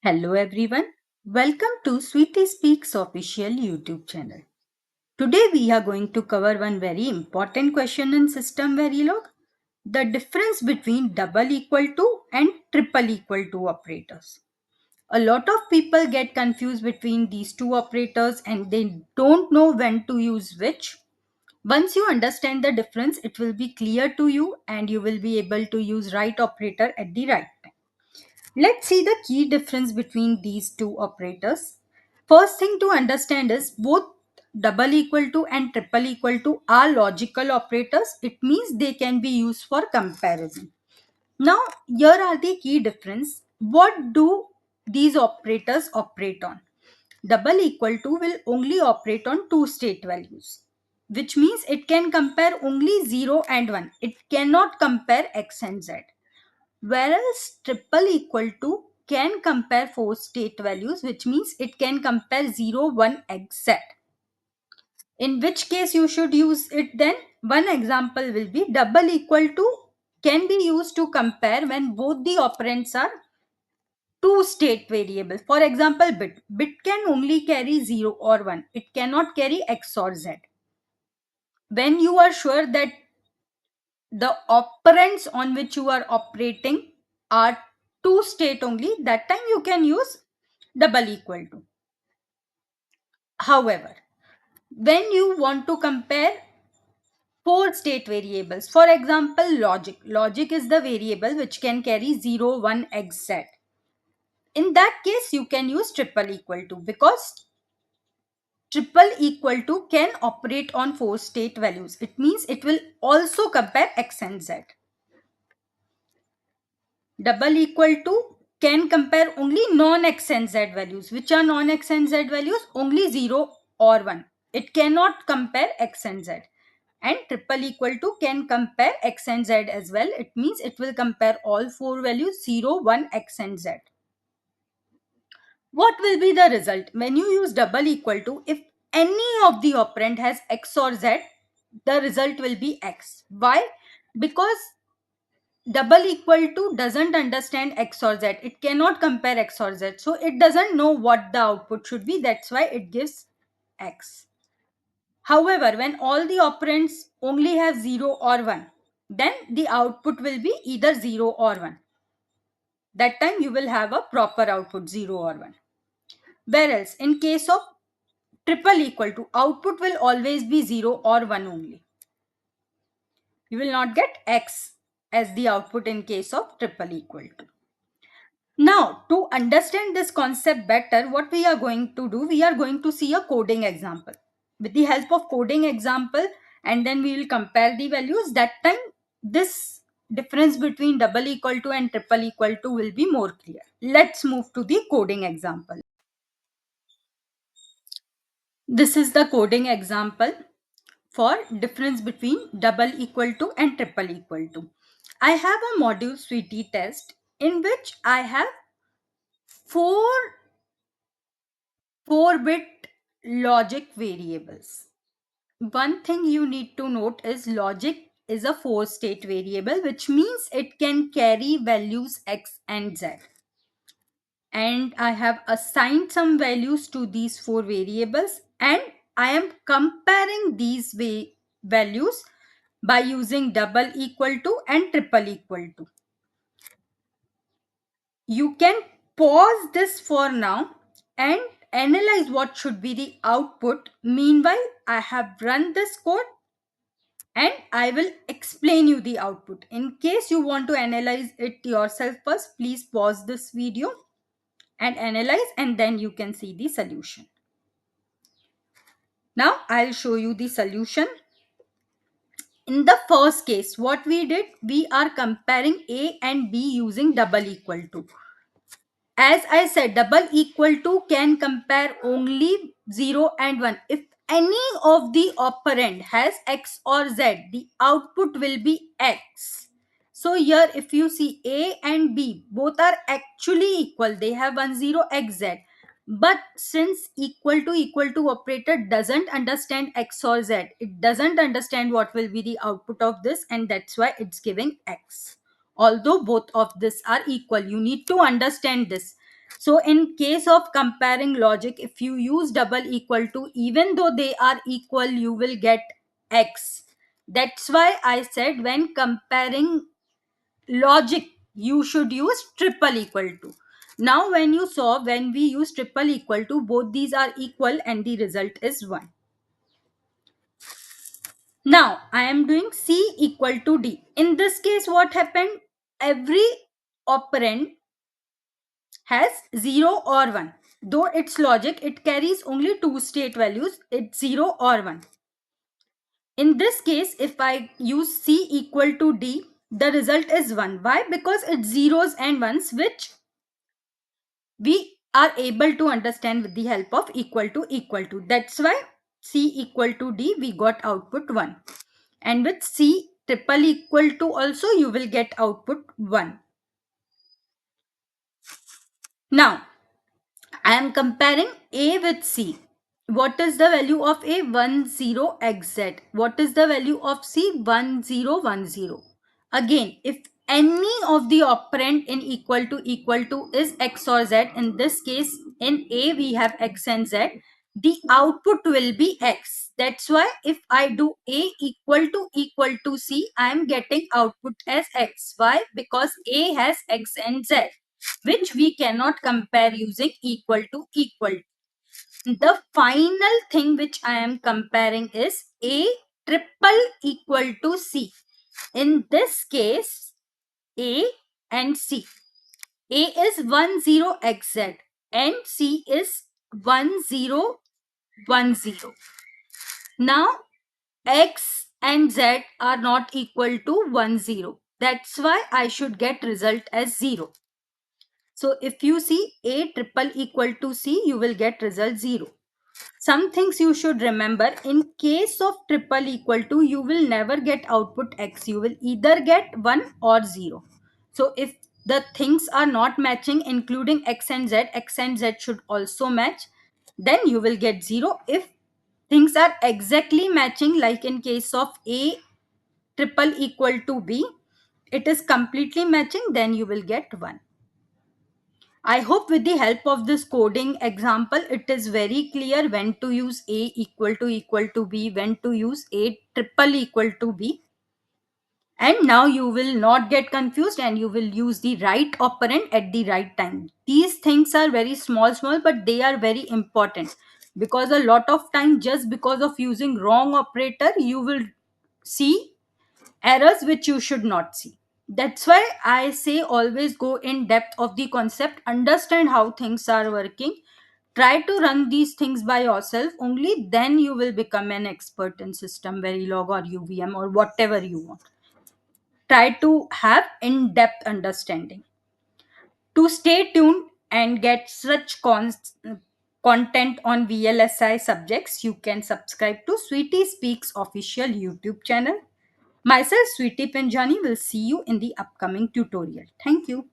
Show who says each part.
Speaker 1: Hello everyone. Welcome to Sweetie Speaks official YouTube channel. Today we are going to cover one very important question in System Verilog. The difference between double equal to and triple equal to operators. A lot of people get confused between these two operators and they don't know when to use which. Once you understand the difference, it will be clear to you and you will be able to use right operator at the right time. Let's see the key difference between these two operators. First thing to understand is both double equal to and triple equal to are logical operators. It means they can be used for comparison. Now, here are the key difference. What do these operators operate on? Double equal to will only operate on two state values, which means it can compare only 0 and 1. It cannot compare x and z. Whereas triple equal to can compare four state values, which means it can compare 0, 1, z. In which case you should use it then? One example will be double equal to can be used to compare when both the operands are two state variables. For example, bit. Bit can only carry 0 or 1. It cannot carry x or z. When you are sure that the operands on which you are operating are two state only, that time you can use double equal to. However, when you want to compare four state variables, for example, logic is the variable which can carry 0, 1, x, z. In that case, you can use triple equal to, because triple equal to can operate on four state values. It means it will also compare x and z. Double equal to can compare only non-x and z values. Which are non-x and z values? Only 0 or 1. It cannot compare x and z. And triple equal to can compare x and z as well. It means it will compare all four values 0, 1, x and z. What will be the result? When you use double equal to, if any of the operand has x or z, the result will be x. Why? Because double equal to doesn't understand x or z. It cannot compare x or z, so it doesn't know what the output should be. That's why it gives x. However, when all the operands only have 0 or 1, then the output will be either 0 or 1. That time you will have a proper output 0 or 1. Whereas in case of triple equal to, output will always be 0 or 1 only. You will not get x as the output in case of triple equal to. Now, to understand this concept better, what we are going to do, we are going to see a coding example. With the help of coding example, and then we will compare the values. That time, this difference between double equal to and triple equal to will be more clear. Let's move to the coding example. This is the coding example for difference between double equal to and triple equal to. I have a module Sweetie test in which I have four 4-bit logic variables. One thing you need to note is logic is a 4-state variable, which means it can carry values x and z. And I have assigned some values to these four variables, and I am comparing these values by using double equal to and triple equal to. You can pause this for now and analyze what should be the output. Meanwhile, I have run this code and I will explain you the output. In case you want to analyze it yourself first, please pause this video and analyze, and then you can see the solution. Now I'll show you the solution. In the first case, what we did, we are comparing A and B using double equal to. As I said, double equal to can compare only 0 and 1. If any of the operand has x or z, the output will be x. So here if you see A and B, both are actually equal. They have 1, 0, x, z. But since equal to operator doesn't understand x or z, it doesn't understand what will be the output of this, and that's why it's giving x. Although both of this are equal, you need to understand this. So in case of comparing logic, if you use double equal to, even though they are equal, you will get x. That's why I said when comparing logic, you should use triple equal to. Now when you saw, when we use triple equal to, both these are equal and the result is 1. Now I am doing C equal to D. In this case, what happened? Every operand has 0 or 1. Though its logic, it carries only two state values, it's 0 or 1. In this case, if I use C equal to D, the result is 1. Why? Because it's zeros and ones, which we are able to understand with the help of equal to equal to. That's why C equal to D, we got output 1. And with C triple equal to also, you will get output 1. Now I am comparing A with C. What is the value of A? 10xz. What is the value of C? 1010. Again, if any of the operand in equal to is x or z, in this case in A we have x and z, the output will be x. That's why if I do A equal to C, I am getting output as x. Why? Because A has x and z, which we cannot compare using equal to equal. The final thing which I am comparing is A triple equal to C. In this case, A and C. A is 10xz and C is 1010. Now, x and z are not equal to 10. That's why I should get result as 0. So if you see A triple equal to C, you will get result 0. Some things you should remember: in case of triple equal to, you will never get output x. You will either get 1 or 0. So if the things are not matching, including x and z should also match. Then you will get 0. If things are exactly matching, like in case of A triple equal to B, it is completely matching, then you will get 1. I hope with the help of this coding example, it is very clear when to use A equal to B, when to use A triple equal to B. And now you will not get confused and you will use the right operand at the right time. These things are very small, but they are very important, because a lot of time, just because of using wrong operator, you will see errors which you should not see. That's why I say always go in depth of the concept, understand how things are working, try to run these things by yourself. Only then you will become an expert in system verilog or UVM or whatever you want. Try to have in depth understanding. To stay tuned and get such content on VLSI subjects, you can subscribe to Sweetie Speaks official YouTube channel. Myself, Sweetie Pinjani, will see you in the upcoming tutorial. Thank you.